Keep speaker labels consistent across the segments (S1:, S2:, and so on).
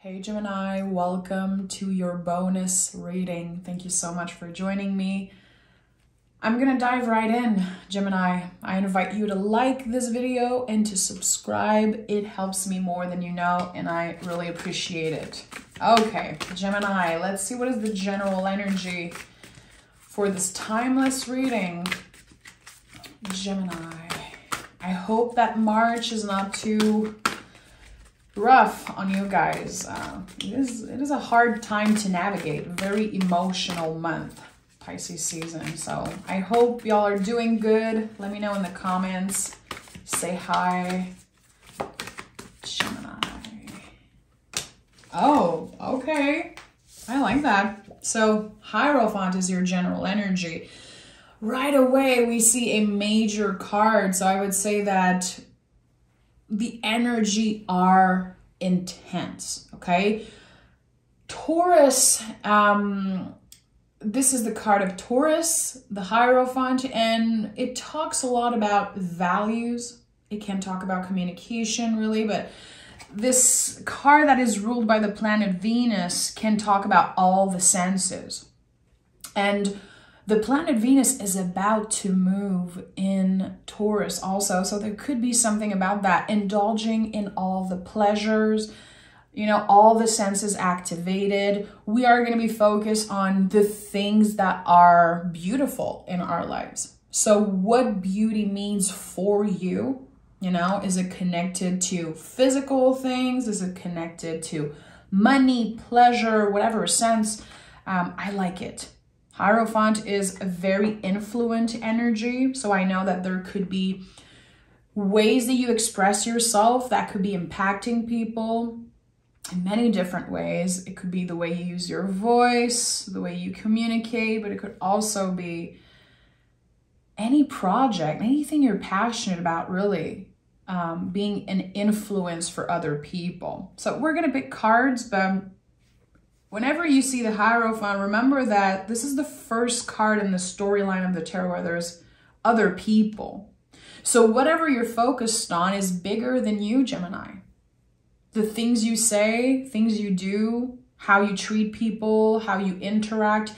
S1: Hey Gemini, welcome to your bonus reading. Thank you so much for joining me. I'm gonna dive right in, Gemini. I invite you to like this video and to subscribe. It helps me more than you know, and I really appreciate it. Okay, Gemini, let's see what is the general energy for this timeless reading. Gemini, I hope that March is not too rough on you guys. It is a hard time to navigate, a very emotional month, Pisces season. So I hope y'all are doing good. Let me know in the comments. Say hi. Gemini. Oh, okay. I like that. So Hierophant is your general energy. Right away, we see a major card. So I would say that the energy are intense, okay? Taurus, this is the card of Taurus, the Hierophant, and it talks a lot about values. It can talk about communication, really, but this card that is ruled by the planet Venus can talk about all the senses. And the planet Venus is about to move in Taurus also. So there could be something about that, indulging in all the pleasures, you know, all the senses activated. We are going to be focused on the things that are beautiful in our lives. So what beauty means for you, you know, is it connected to physical things? Is it connected to money, pleasure, whatever sense? I like it. Hierophant is a very influent energy. So I know that there could be ways that you express yourself that could be impacting people in many different ways. It could be the way you use your voice, the way you communicate, but it could also be any project, anything you're passionate about, really, being an influence for other people. So we're going to pick cards, but whenever you see the Hierophant, remember that this is the first card in the storyline of the tarot where there's other people. So whatever you're focused on is bigger than you, Gemini. The things you say, things you do, how you treat people, how you interact,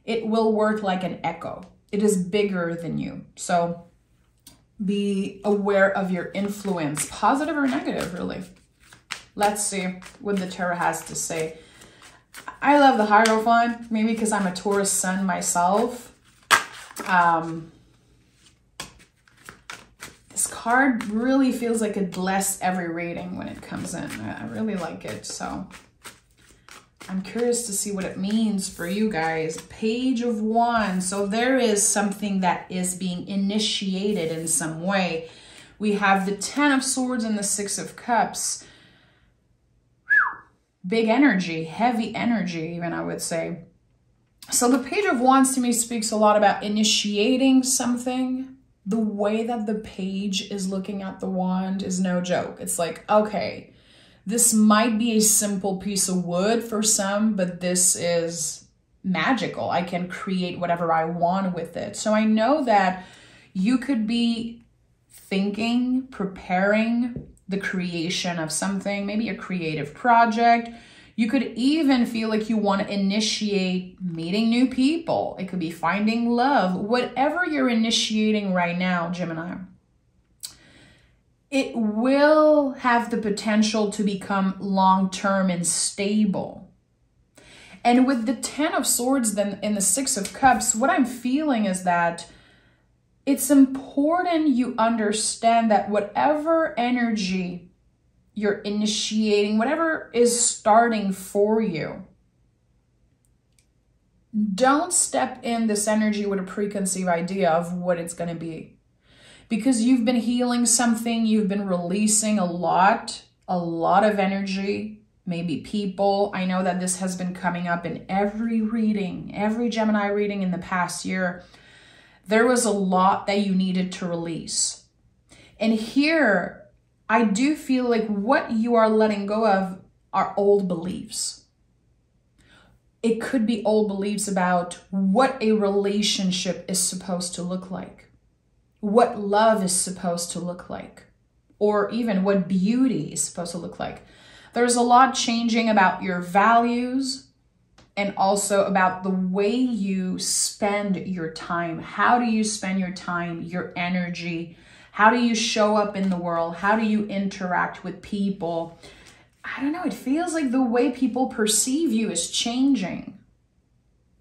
S1: it will work like an echo. It is bigger than you. So be aware of your influence, positive or negative, really. Let's see what the tarot has to say. I love the Hierophant, maybe because I'm a Taurus sun myself. This card really feels like it bless every reading when it comes in. I really like it, so I'm curious to see what it means for you guys. Page of Wands, so there is something that is being initiated in some way. We have the Ten of Swords and the Six of Cups. Big energy, heavy energy even, I would say. So the Page of Wands to me speaks a lot about initiating something. The way that the page is looking at the wand is no joke. It's like, okay, this might be a simple piece of wood for some, but this is magical. I can create whatever I want with it. So I know that you could be thinking, preparing the creation of something, maybe a creative project. You could even feel like you want to initiate meeting new people. It could be finding love. Whatever you're initiating right now, Gemini, it will have the potential to become long-term and stable. And with the Ten of Swords then in the Six of Cups, what I'm feeling is that it's important you understand that whatever energy you're initiating, whatever is starting for you, don't step in this energy with a preconceived idea of what it's going to be. Because you've been healing something, you've been releasing a lot of energy, maybe people. I know that this has been coming up in every reading, every Gemini reading in the past year. There was a lot that you needed to release. And here, I do feel like what you are letting go of are old beliefs. It could be old beliefs about what a relationship is supposed to look like, what love is supposed to look like, or even what beauty is supposed to look like. There's a lot changing about your values and also about the way you spend your time. How do you spend your time, your energy? How do you show up in the world? How do you interact with people? I don't know, it feels like the way people perceive you is changing.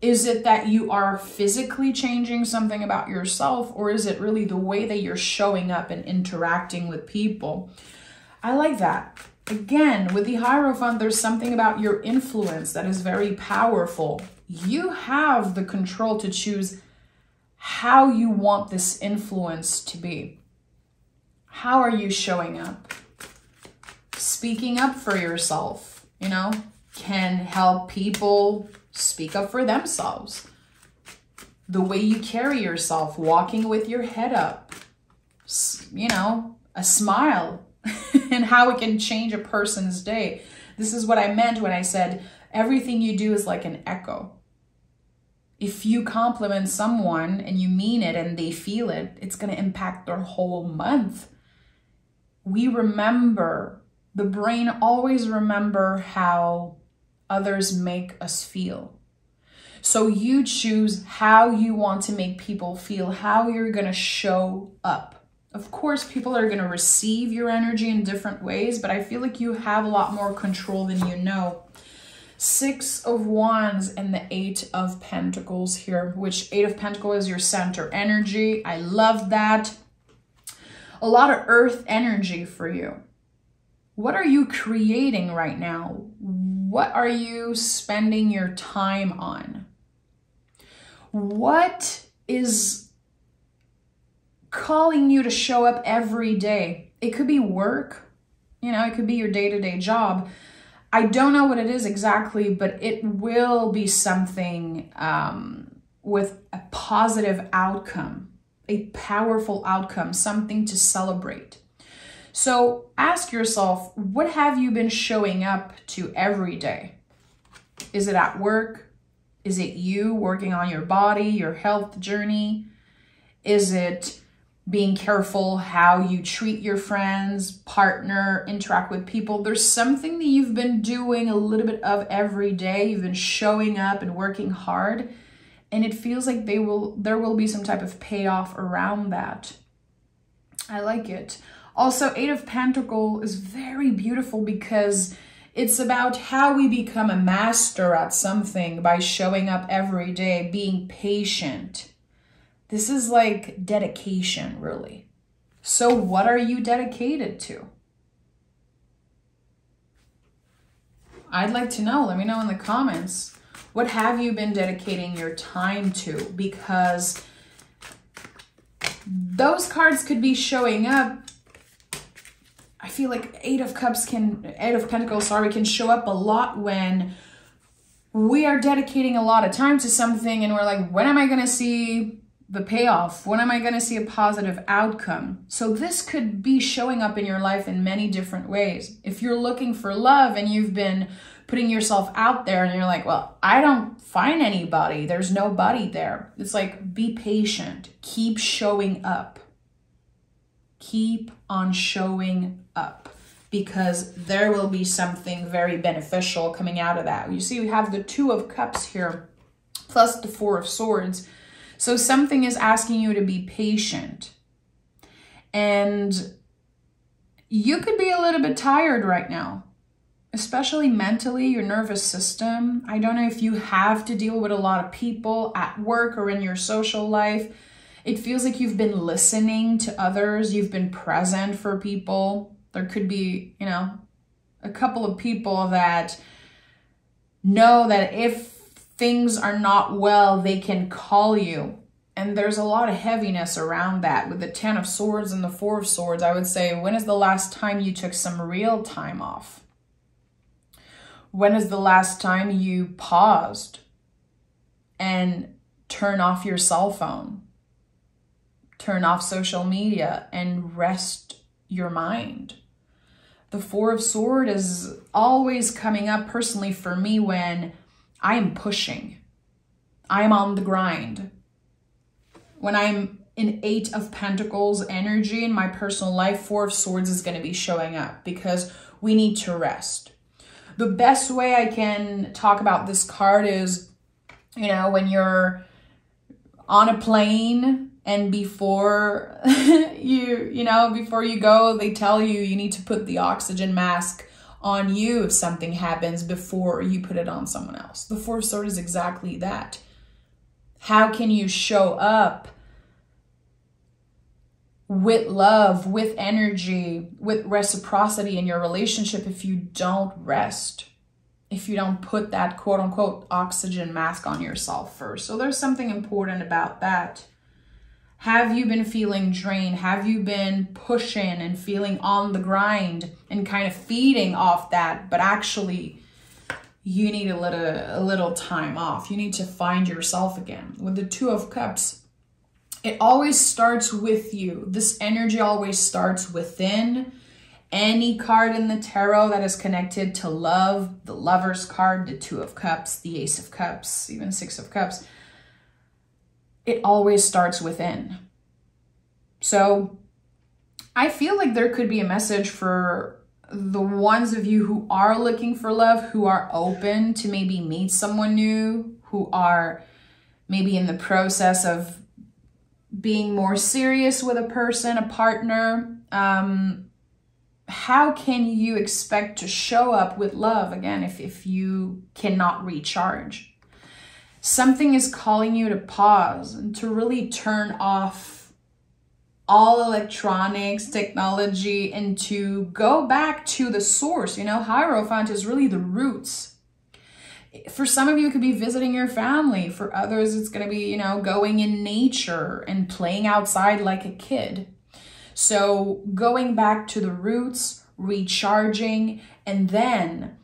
S1: Is it that you are physically changing something about yourself, or is it really the way that you're showing up and interacting with people? I like that. Again, with the Hierophant, there's something about your influence that is very powerful. You have the control to choose how you want this influence to be. How are you showing up? Speaking up for yourself, you know, can help people speak up for themselves. The way you carry yourself, walking with your head up, you know, a smile, and how it can change a person's day. This is what I meant when I said everything you do is like an echo. If you compliment someone and you mean it and they feel it, it's going to impact their whole month. We remember, the brain always remember how others make us feel. So you choose how you want to make people feel, how you're going to show up. Of course, people are going to receive your energy in different ways, but I feel like you have a lot more control than you know. 6 of Wands and the 8 of Pentacles here, which 8 of Pentacles is your center energy. I love that. A lot of earth energy for you. What are you creating right now? What are you spending your time on? What is calling you to show up every day? It could be work, you know, it could be your day-to-day job. I don't know what it is exactly, but it will be something with a positive outcome, a powerful outcome, something to celebrate. So ask yourself, what have you been showing up to every day? Is it at work? Is it you working on your body, your health journey? Is it being careful how you treat your friends, partner, interact with people? There's something that you've been doing a little bit of every day. You've been showing up and working hard, and it feels like there will be some type of payoff around that. I like it. Also, 8 of Pentacles is very beautiful because it's about how we become a master at something by showing up every day, being patient. This is like dedication, really. So what are you dedicated to? I'd like to know. Let me know in the comments. What have you been dedicating your time to? Because those cards could be showing up. I feel like 8 of Pentacles, can show up a lot when we are dedicating a lot of time to something and we're like, when am I going to see the payoff? When am I going to see a positive outcome? So this could be showing up in your life in many different ways. If you're looking for love and you've been putting yourself out there and you're like, well, I don't find anybody. There's nobody there. It's like, be patient. Keep showing up. Keep on showing up, because there will be something very beneficial coming out of that. You see, we have the 2 of Cups here, plus the 4 of Swords. So something is asking you to be patient. And you could be a little bit tired right now, especially mentally, your nervous system. I don't know if you have to deal with a lot of people at work or in your social life. It feels like you've been listening to others. You've been present for people. There could be, you know, a couple of people that know that if things are not well, they can call you. And there's a lot of heaviness around that. With the 10 of Swords and the 4 of Swords, I would say, when is the last time you took some real time off? When is the last time you paused and turned off your cell phone? Turn off social media and rest your mind. The 4 of Swords is always coming up personally for me when I am pushing. I am on the grind. When I'm in 8 of Pentacles energy in my personal life, 4 of Swords is going to be showing up because we need to rest. The best way I can talk about this card is, you know, when you're on a plane and before before you go, they tell you you need to put the oxygen mask on you if something happens before you put it on someone else. The Four of Swords is exactly that. How can you show up with love, with energy, with reciprocity in your relationship if you don't rest? If you don't put that quote unquote oxygen mask on yourself first. So there's something important about that. Have you been feeling drained? Have you been pushing and feeling on the grind and kind of feeding off that? But actually, you need a little time off. You need to find yourself again. With the Two of Cups, it always starts with you. This energy always starts within. Any card in the tarot that is connected to love, the Lover's card, the Two of Cups, the Ace of Cups, even Six of Cups, it always starts within. So I feel like there could be a message for the ones of you who are looking for love, who are open to maybe meet someone new, who are maybe in the process of being more serious with a person, a partner. How can you expect to show up with love again if you cannot recharge? Something is calling you to pause and to really turn off all electronics, technology, and to go back to the source. You know, Hierophant is really the roots. For some of you, it could be visiting your family. For others, it's going to be, you know, going in nature and playing outside like a kid. So going back to the roots, recharging, and then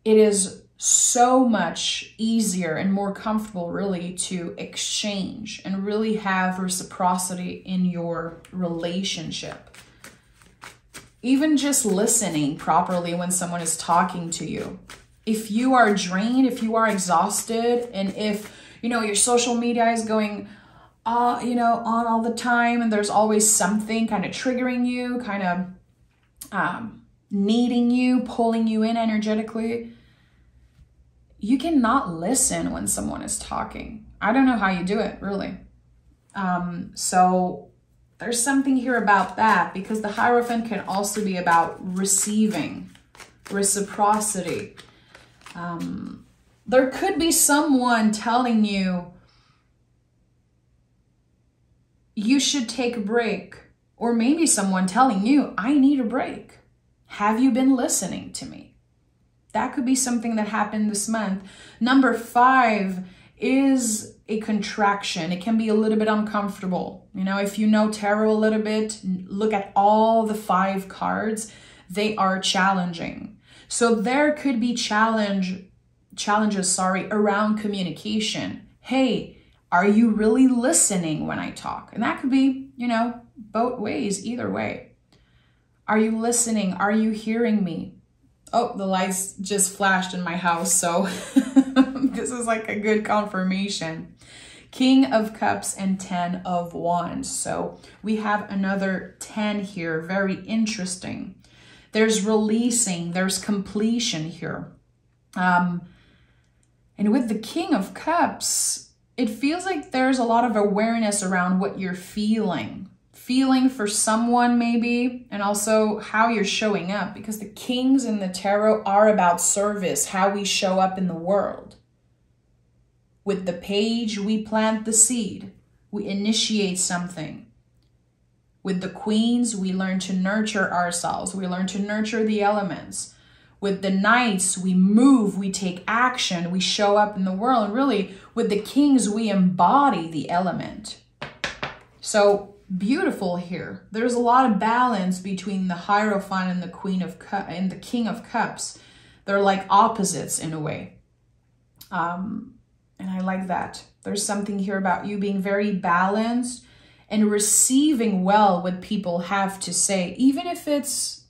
S1: it is so much easier and more comfortable really to exchange and really have reciprocity in your relationship. Even just listening properly when someone is talking to you. If you are drained, if you are exhausted, and if, you know, your social media is going on all the time, and there's always something kind of triggering you, kind of needing you, pulling you in energetically, you cannot listen when someone is talking. I don't know how you do it, really. So there's something here about that, because the Hierophant can also be about receiving, reciprocity. There could be someone telling you, you should take a break. Or maybe someone telling you, I need a break. Have you been listening to me? That could be something that happened this month. Number 5 is a contraction. It can be a little bit uncomfortable. You know, if you know tarot a little bit, look at all the 5 cards. They are challenging. So there could be challenges around communication. Hey, are you really listening when I talk? And that could be, you know, both ways, either way. Are you listening? Are you hearing me? Oh, the lights just flashed in my house, so this is like a good confirmation. King of Cups and 10 of Wands. So we have another 10 here, very interesting. There's releasing, there's completion here. And with the King of Cups, it feels like there's a lot of awareness around what you're feeling. Feeling for someone maybe, and also how you're showing up, because the kings in the tarot are about service, how we show up in the world. With the page, we plant the seed. We initiate something. With the queens, we learn to nurture ourselves. We learn to nurture the elements. With the knights, we move, we take action, we show up in the world. And really, with the kings, we embody the element. So beautiful here. There's a lot of balance between the Hierophant and the Queen of Cups and the King of Cups. They're like opposites in a way. And I like that. There's something here about you being very balanced and receiving well what people have to say, even if it's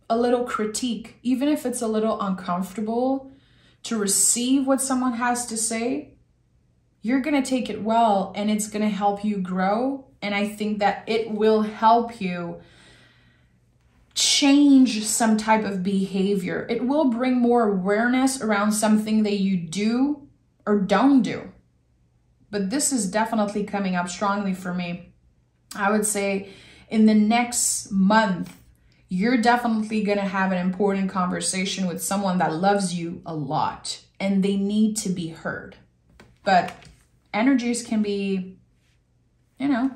S1: a little critique, even if it's a little uncomfortable to receive what someone has to say. You're going to take it well, and it's going to help you grow. And I think that it will help you change some type of behavior. It will bring more awareness around something that you do or don't do. But this is definitely coming up strongly for me. I would say in the next month, you're definitely going to have an important conversation with someone that loves you a lot and they need to be heard. But energies can be, you know,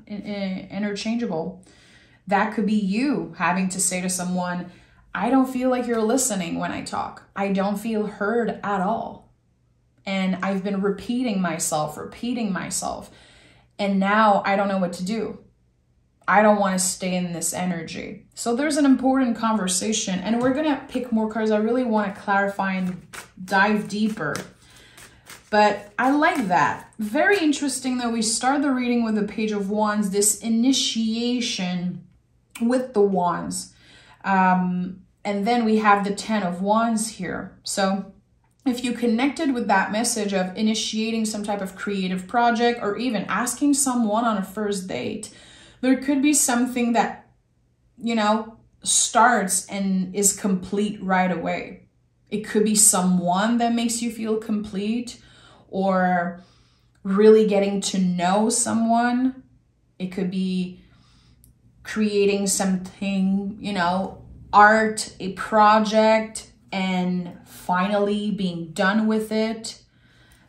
S1: interchangeable. That could be you having to say to someone, I don't feel like you're listening when I talk. I don't feel heard at all. And I've been repeating myself. And now I don't know what to do. I don't want to stay in this energy. So there's an important conversation, and we're going to pick more cards. I really want to clarify and dive deeper. But I like that. Very interesting that we start the reading with the Page of Wands, this initiation with the Wands. And then we have the 10 of Wands here. So if you connected with that message of initiating some type of creative project or even asking someone on a first date, there could be something that, you know, starts and is complete right away. It could be someone that makes you feel complete, or really getting to know someone. It could be creating something, you know, art, a project, and finally being done with it.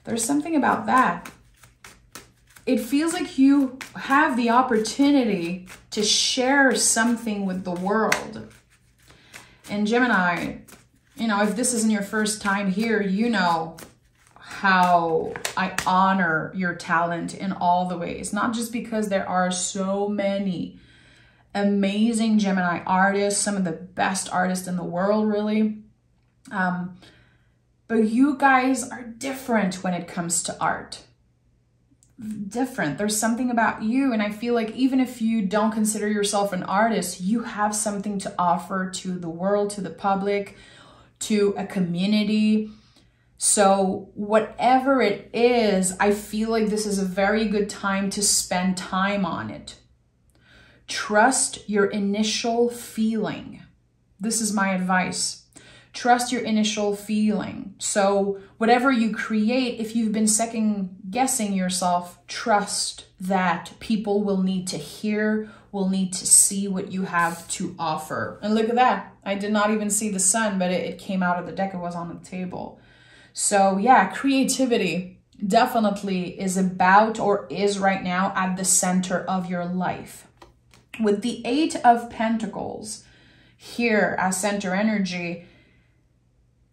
S1: There's something about that. It feels like you have the opportunity to share something with the world. And Gemini, you know, if this isn't your first time here, you know how I honor your talent in all the ways. Not just because there are so many amazing Gemini artists, some of the best artists in the world, really. But you guys are different when it comes to art. Different. There's something about you, and I feel like even if you don't consider yourself an artist, you have something to offer to the world, to the public, to a community. So whatever it is, I feel like this is a very good time to spend time on it. Trust your initial feeling. This is my advice. Trust your initial feeling. So whatever you create, if you've been second guessing yourself, trust that people will need to hear, will need to see what you have to offer. And look at that. I did not even see the sun, but it came out of the deck. It was on the table. So yeah, creativity definitely is about, or is right now, at the center of your life. With the 8 of Pentacles here as center energy,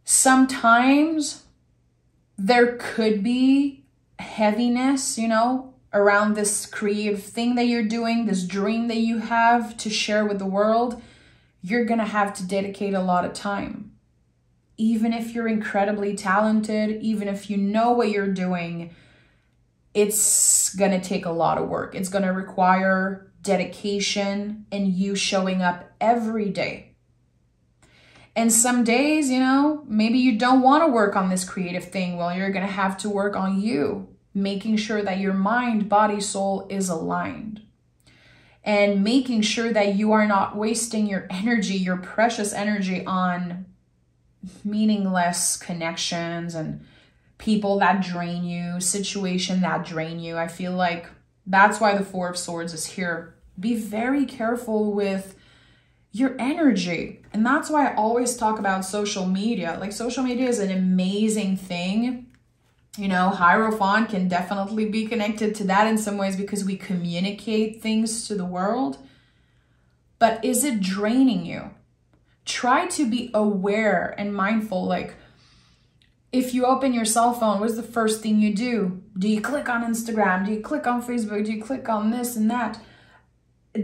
S1: sometimes there could be heaviness, you know, around this creative thing that you're doing, this dream that you have to share with the world. You're going to have to dedicate a lot of time. Even if you're incredibly talented, even if you know what you're doing, it's going to take a lot of work. It's going to require dedication and you showing up every day. And some days, you know, maybe you don't want to work on this creative thing. Well, you're going to have to work on you, making sure that your mind, body, soul is aligned. And making sure that you are not wasting your energy, your precious energy, on meaningless connections and people that drain you, situation that drain you. I feel like that's why the 4 of Swords is here. Be very careful with your energy. And that's why I always talk about social media. Like, social media is an amazing thing. You know, Hierophant can definitely be connected to that in some ways because we communicate things to the world. But is it draining you? Try to be aware and mindful. Like, if you open your cell phone, what's the first thing you do? Do you click on Instagram? Do you click on Facebook? Do you click on this and that?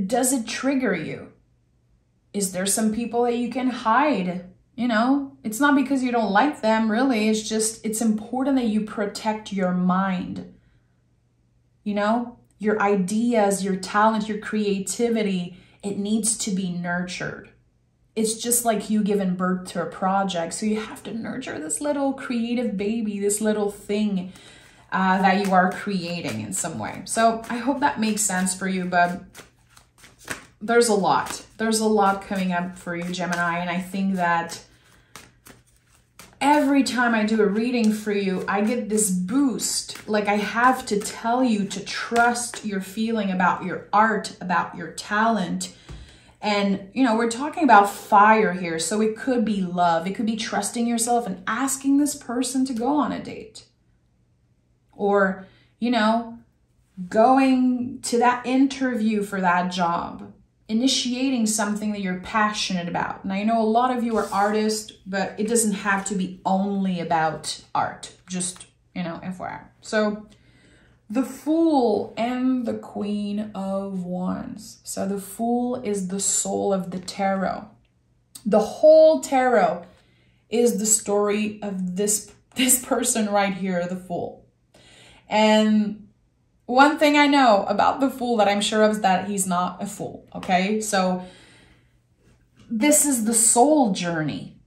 S1: Does it trigger you? Is there some people that you can hide? You know, it's not because you don't like them, really. It's just, it's important that you protect your mind. You know, your ideas, your talent, your creativity, it needs to be nurtured. It's just like you giving birth to a project. So you have to nurture this little creative baby, this little thing that you are creating in some way. So I hope that makes sense for you, but there's a lot. There's a lot coming up for you, Gemini. And I think that every time I do a reading for you, I get this boost. Like I have to tell you to trust your feeling about your art, about your talent. And, you know, we're talking about fire here. So it could be love. It could be trusting yourself and asking this person to go on a date. Or, you know, going to that interview for that job. Initiating something that you're passionate about. And I know a lot of you are artists, but it doesn't have to be only about art. Just, you know, FYI. So the Fool and the Queen of Wands. So the Fool is the soul of the tarot. The whole tarot is the story of this person right here, the Fool. And one thing I know about the Fool that I'm sure of is that he's not a fool, okay? So this is the soul journey.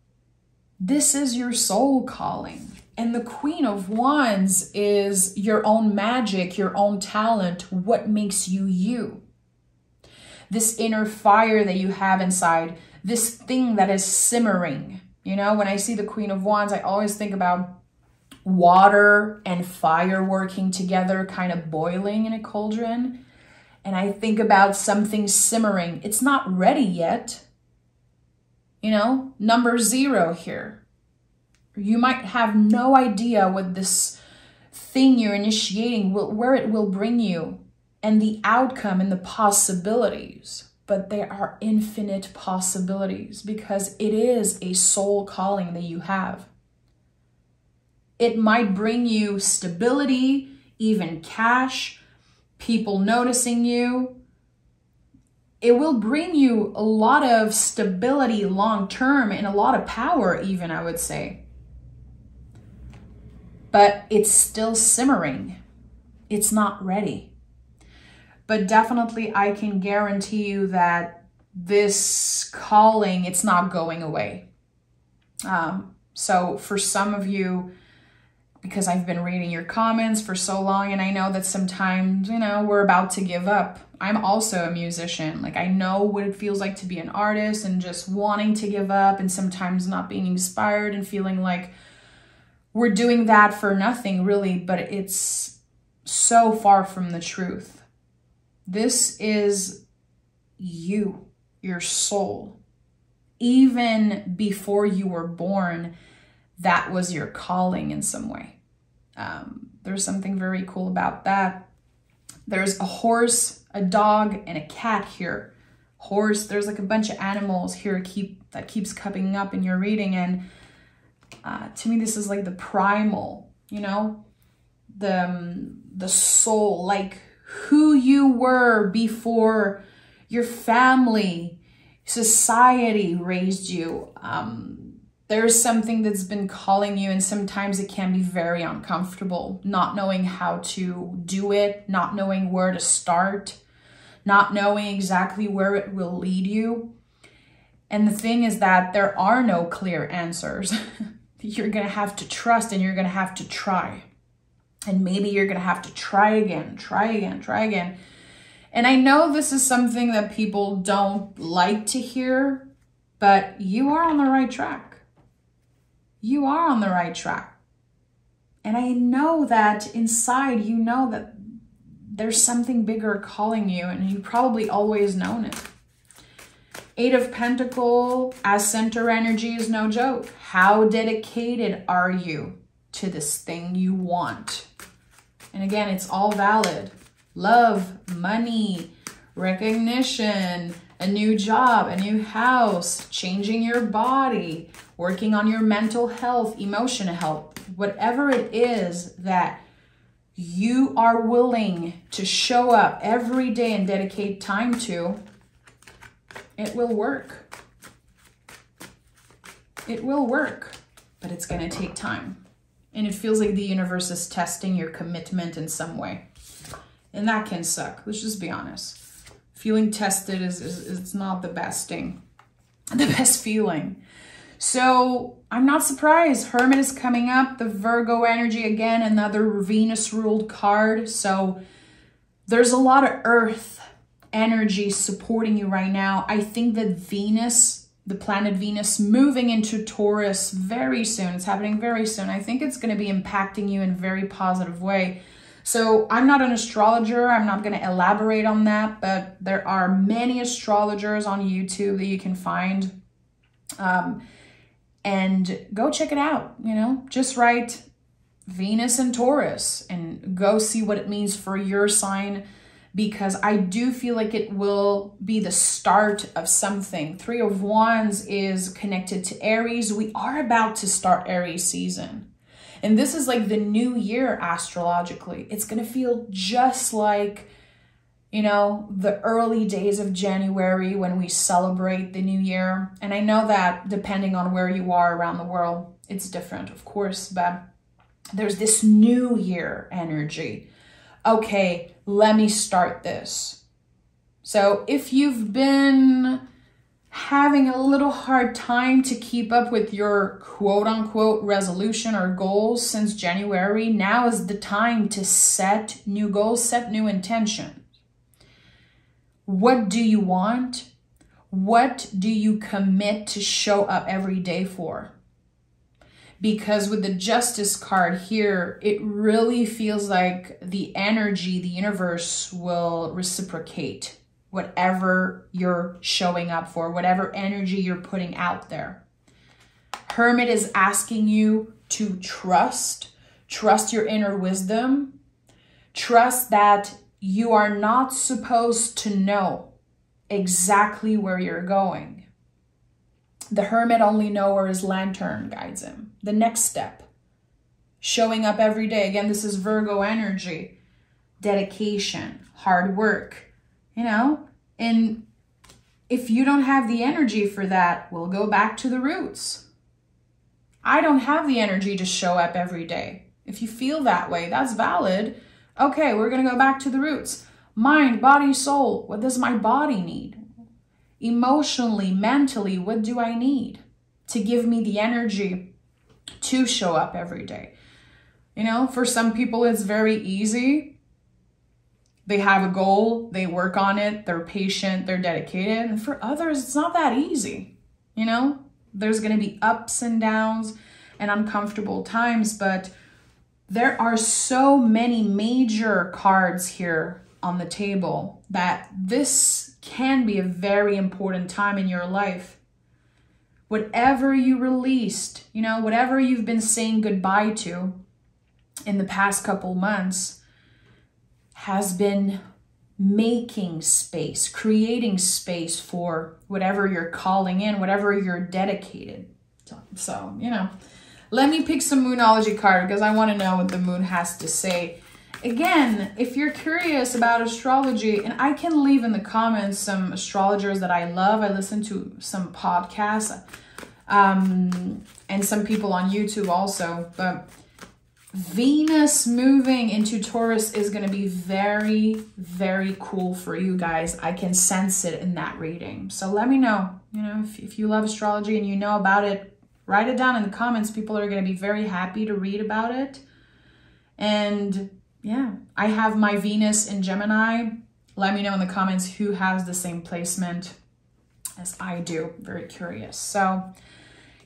S1: This is your soul calling. And the Queen of Wands is your own magic, your own talent, what makes you you. This inner fire that you have inside, this thing that is simmering. You know, when I see the Queen of Wands, I always think about water and fire working together, kind of boiling in a cauldron. And I think about something simmering. It's not ready yet. You know, number 0 here. You might have no idea what this thing you're initiating, where it will bring you and the outcome and the possibilities. But there are infinite possibilities because it is a soul calling that you have. It might bring you stability, even cash, people noticing you. It will bring you a lot of stability long-term and a lot of power even, I would say. But it's still simmering. It's not ready. But definitely I can guarantee you that this calling, it's not going away. So for some of you, because I've been reading your comments for so long and I know that sometimes, you know, we're about to give up. I'm also a musician. Like I know what it feels like to be an artist and just wanting to give up and sometimes not being inspired and feeling like we're doing that for nothing really, but it's so far from the truth. This is you, your soul. Even before you were born, that was your calling in some way. There's something very cool about that. There's a horse, a dog, and a cat here. Horse, there's like a bunch of animals here that keeps coming up in your reading. And to me, this is like the primal, you know, the soul, like who you were before your family, society raised you. There's something that's been calling you, and sometimes it can be very uncomfortable, not knowing how to do it, not knowing where to start, not knowing exactly where it will lead you. And the thing is that there are no clear answers. You're going to have to trust and you're going to have to try. And maybe you're going to have to try again, try again, try again. And I know this is something that people don't like to hear, but you are on the right track. You are on the right track. And I know that inside, you know that there's something bigger calling you, and you probably always known it. 8 of Pentacles as center energy is no joke. How dedicated are you to this thing you want? And again, it's all valid. Love, money, recognition, a new job, a new house, changing your body, working on your mental health, emotional health, whatever it is that you are willing to show up every day and dedicate time to, it will work. It will work, but it's going to take time. And it feels like the universe is testing your commitment in some way. And that can suck. Let's just be honest. Feeling tested is not the best thing, the best feeling. So I'm not surprised. Hermit is coming up. The Virgo energy again, another Venus ruled card. So there's a lot of earth, energy supporting you right now. I think that Venus, the planet Venus, moving into Taurus very soon. It's happening very soon. I think it's going to be impacting you in a very positive way. So I'm not an astrologer. I'm not going to elaborate on that, but there are many astrologers on YouTube that you can find. And go check it out, you know, just write Venus and Taurus and go see what it means for your sign, because I do feel like it will be the start of something. 3 of Wands is connected to Aries. We are about to start Aries season. And this is like the new year astrologically. It's going to feel just like, you know, the early days of January when we celebrate the new year. And I know that depending on where you are around the world, it's different, of course, but there's this new year energy. Okay, let me start this. So if you've been having a little hard time to keep up with your quote unquote resolution or goals since January, now is the time to set new goals, set new intentions. What do you want? What do you commit to show up every day for? Because with the Justice card here, it really feels like the energy, the universe will reciprocate whatever you're showing up for, whatever energy you're putting out there. Hermit is asking you to trust your inner wisdom, trust that you are not supposed to know exactly where you're going. The Hermit only knows where his lantern guides him. The next step, showing up every day. Again, this is Virgo energy, dedication, hard work, you know. And if you don't have the energy for that, we'll go back to the roots. I don't have the energy to show up every day. If you feel that way, that's valid. Okay, we're going to go back to the roots. Mind, body, soul. What does my body need? Emotionally, mentally, what do I need to give me the energy to show up every day? You know, for some people, it's very easy. They have a goal, they work on it, they're patient, they're dedicated. And for others, it's not that easy. You know, there's going to be ups and downs and uncomfortable times, but there are so many major cards here on the table that this can be a very important time in your life. Whatever you released, you know, whatever you've been saying goodbye to in the past couple months has been making space, creating space for whatever you're calling in, whatever you're dedicated. So, you know, let me pick some Moonology card because I want to know what the moon has to say. Again, if you're curious about astrology, and I can leave in the comments some astrologers that I love. I listen to some podcasts and some people on YouTube also. But Venus moving into Taurus is going to be very, very cool for you guys. I can sense it in that reading. So let me know, you know, if you love astrology and you know about it. Write it down in the comments. People are going to be very happy to read about it. And yeah, I have my Venus in Gemini. Let me know in the comments who has the same placement as I do. Very curious. So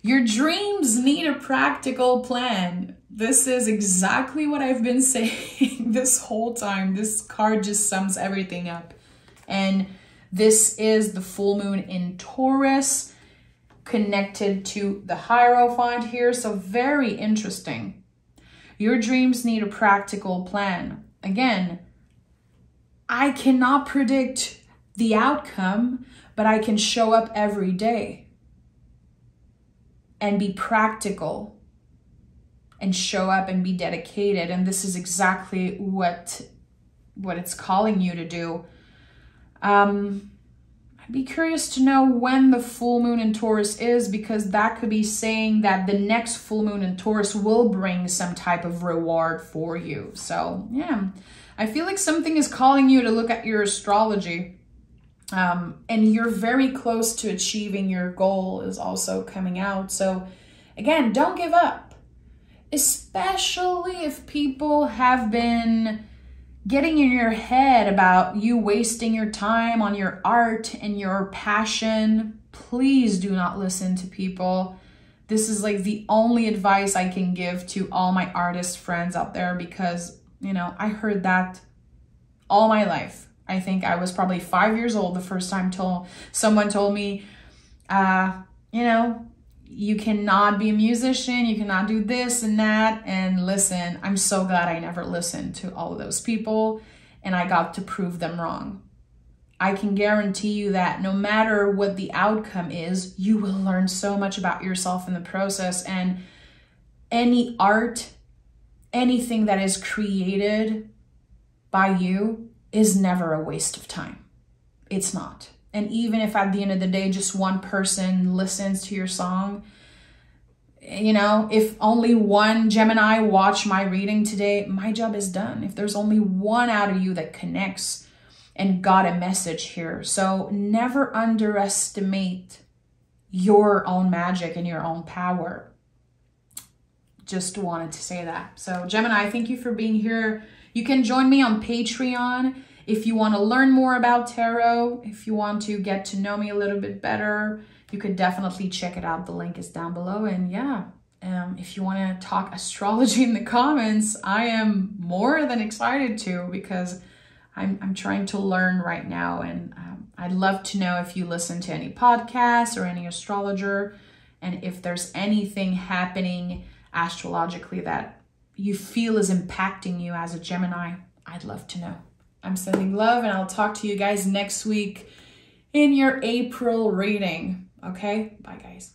S1: your dreams need a practical plan. This is exactly what I've been saying this whole time. This card just sums everything up. And this is the full moon in Taurus, connected to the Hierophant here. So very interesting. Your dreams need a practical plan. Again, I cannot predict the outcome, but I can show up every day and be practical and show up and be dedicated. And this is exactly what it's calling you to do. I'd be curious to know when the full moon in Taurus is, because that could be saying that the next full moon in Taurus will bring some type of reward for you. So yeah, I feel like something is calling you to look at your astrology. And you're very close to achieving your goal is also coming out. So again, don't give up, especially if people have been getting in your head about you wasting your time on your art and your passion, please do not listen to people. This is like the only advice I can give to all my artist friends out there, because, you know, I heard that all my life. I think I was probably 5 years old the first time someone told me, you know, you cannot be a musician, you cannot do this and that. And listen, I'm so glad I never listened to all of those people, and I got to prove them wrong. I can guarantee you that no matter what the outcome is, you will learn so much about yourself in the process. And any art, anything that is created by you is never a waste of time. It's not. And even if at the end of the day, just one person listens to your song, you know, if only one Gemini watched my reading today, my job is done. If there's only one out of you that connects and got a message here. So never underestimate your own magic and your own power. Just wanted to say that. So Gemini, thank you for being here. You can join me on Patreon if you want to learn more about tarot. If you want to get to know me a little bit better, you could definitely check it out. The link is down below. And yeah, if you want to talk astrology in the comments, I am more than excited to, because I'm trying to learn right now. And I'd love to know if you listen to any podcasts or any astrologer, and if there's anything happening astrologically that you feel is impacting you as a Gemini. I'd love to know. I'm sending love, and I'll talk to you guys next week in your April reading. Okay? Bye, guys.